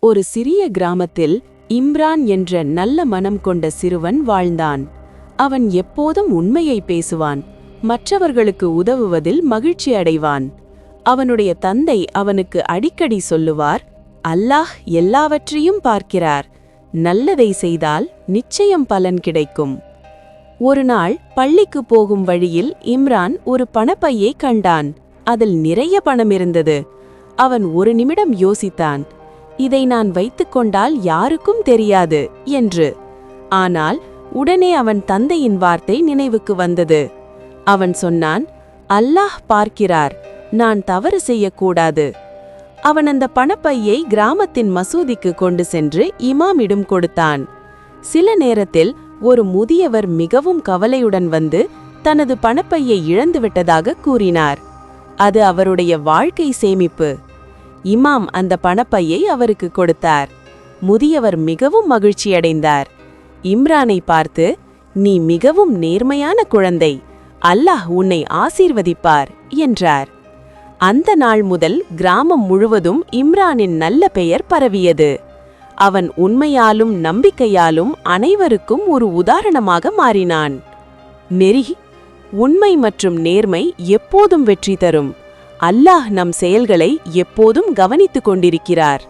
ஒரு சிறிய கிராமத்தில் இம்ரான் என்ற நல்ல மனம் கொண்ட சிறுவன் வாழ்ந்தான். அவன் எப்போதும் உண்மையை பேசுவான், மற்றவர்களுக்கு உதவுவதில் மகிழ்ச்சி அடைவான். அவனுடைய தந்தை அவனுக்கு அடிக்கடி சொல்லுவார், அல்லாஹ் எல்லாவற்றையும் பார்க்கிறார், நல்லதை செய்தால் நிச்சயம் பலன் கிடைக்கும். ஒருநாள் பள்ளிக்கு போகும் வழியில் இம்ரான் ஒரு பணப்பையை கண்டான். அதில் நிறைய பணம் இருந்தது. அவன் ஒரு நிமிடம் யோசித்தான், இதை நான் வைத்துக்கொண்டால் யாருக்கும் தெரியாது என்று. ஆனால் உடனே அவன் தந்தையின் வார்த்தை நினைவுக்கு வந்தது. அவன் சொன்னான், அல்லாஹ் பார்க்கிறார், நான் தவறு செய்யக்கூடாது. அவன் அந்த பணப்பையை கிராமத்தின் மசூதிக்கு கொண்டு சென்று இமாமிடம் கொடுத்தான். சில நேரத்தில் ஒரு முதியவர் மிகவும் கவலையுடன் வந்து தனது பணப்பையை இழந்துவிட்டதாக கூறினார். அது அவருடைய வாழ்க்கை சேமிப்பு. இமாம் அந்த பணப்பையை அவருக்கு கொடுத்தார். முதியவர் மிகவும் மகிழ்ச்சியடைந்தார். இம்ரானை பார்த்து, நீ மிகவும் நேர்மையான குழந்தை, அல்லாஹ் உன்னை ஆசீர்வதிப்பார் என்றார். அந்த நாள் முதல் கிராமம் முழுவதும் இம்ரானின் நல்ல பெயர் பரவியது. அவன் உண்மையாலும் நம்பிக்கையாலும் அனைவருக்கும் ஒரு உதாரணமாக மாறினான். நெறி, உண்மை மற்றும் நேர்மை எப்போதும் வெற்றி தரும். அல்லாஹ் நம் செயல்களை எப்போதும் கவனித்துக் கொண்டிருக்கிறார்.